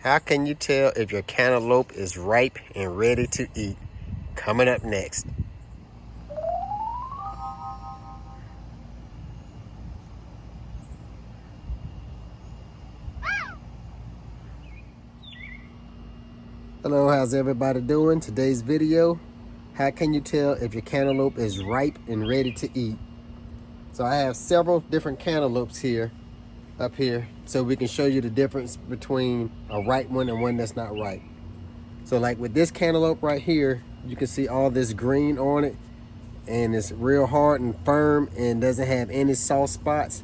How can you tell if your cantaloupe is ripe and ready to eat? Coming up next. Hello, how's everybody doing? Today's video, how can you tell if your cantaloupe is ripe and ready to eat? So I have several different cantaloupes up here, so we can show you the difference between a ripe one and one that's not ripe. So like with this cantaloupe right here, you can see all this green on it, and it's real hard and firm and doesn't have any soft spots.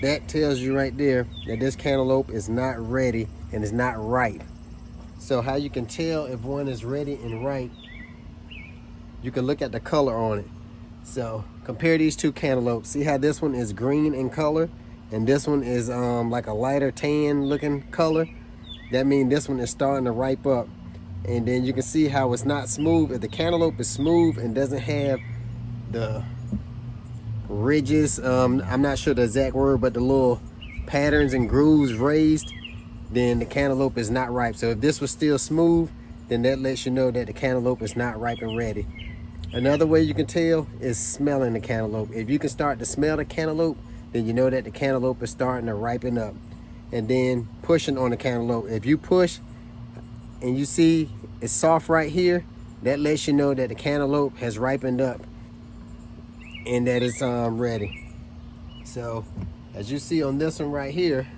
That tells you right there that this cantaloupe is not ready and is not ripe. So how you can tell if one is ready and ripe, you can look at the color on it. So compare these two cantaloupes. See how this one is green in color and this one is like a lighter tan looking color? That means this one is starting to ripe up. And then you can see how it's not smooth. If the cantaloupe is smooth and doesn't have the ridges, I'm not sure the exact word, but the little patterns and grooves raised, then the cantaloupe is not ripe. So if this was still smooth, then that lets you know that the cantaloupe is not ripe and ready. Another way you can tell is smelling the cantaloupe. If you can start to smell the cantaloupe, then you know that the cantaloupe is starting to ripen up. And then pushing on the cantaloupe. If you push and you see it's soft right here, that lets you know that the cantaloupe has ripened up and that it's ready. So as you see on this one right here,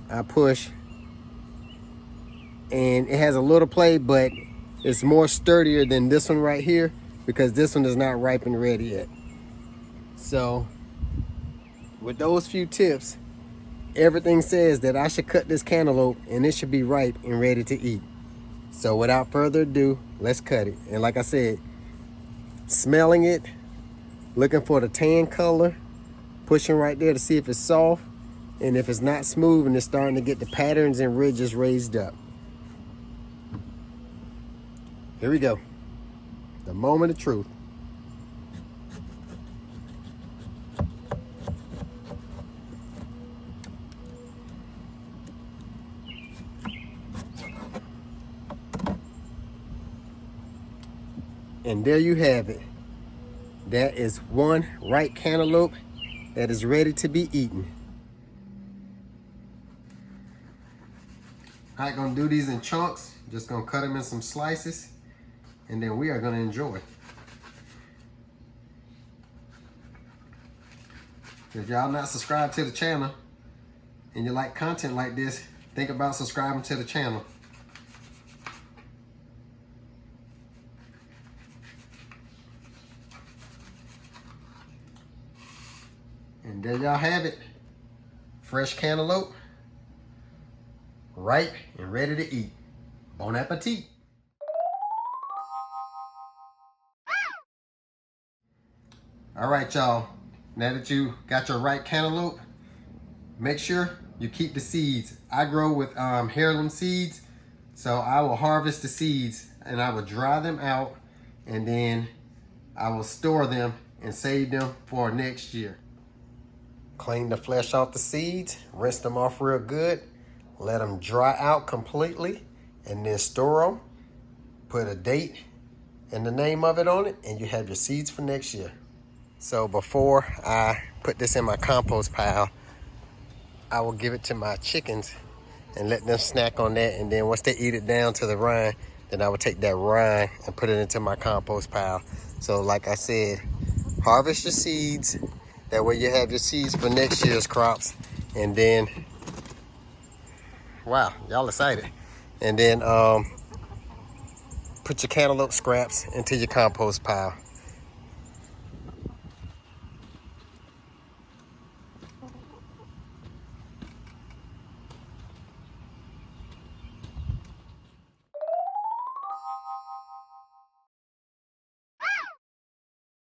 I push and it has a little play, but it's more sturdier than this one right here because this one is not ripe and ready yet. So with those few tips, everything says that I should cut this cantaloupe and it should be ripe and ready to eat. So without further ado, let's cut it. And like I said, smelling it, looking for the tan color, pushing right there to see if it's soft, and if it's not smooth and it's starting to get the patterns and ridges raised up. Here we go. The moment of truth. And there you have it. That is one ripe cantaloupe that is ready to be eaten. All right, gonna do these in chunks. Just gonna cut them in some slices, and then we are gonna enjoy. If y'all not subscribed to the channel and you like content like this, think about subscribing to the channel. And there y'all have it. Fresh cantaloupe, ripe and ready to eat. Bon appetit. All right, y'all. Now that you got your ripe cantaloupe, make sure you keep the seeds. I grow with heirloom seeds, so I will harvest the seeds and I will dry them out, and then I will store them and save them for next year. Clean the flesh off the seeds, rinse them off real good, let them dry out completely, and then store them. Put a date and the name of it on it, and you have your seeds for next year. So before I put this in my compost pile, I will give it to my chickens and let them snack on that, and then once they eat it down to the rind, then I will take that rind and put it into my compost pile. So like I said, harvest your seeds. That way you have your seeds for next year's crops. And then, wow, y'all excited. And then put your cantaloupe scraps into your compost pile.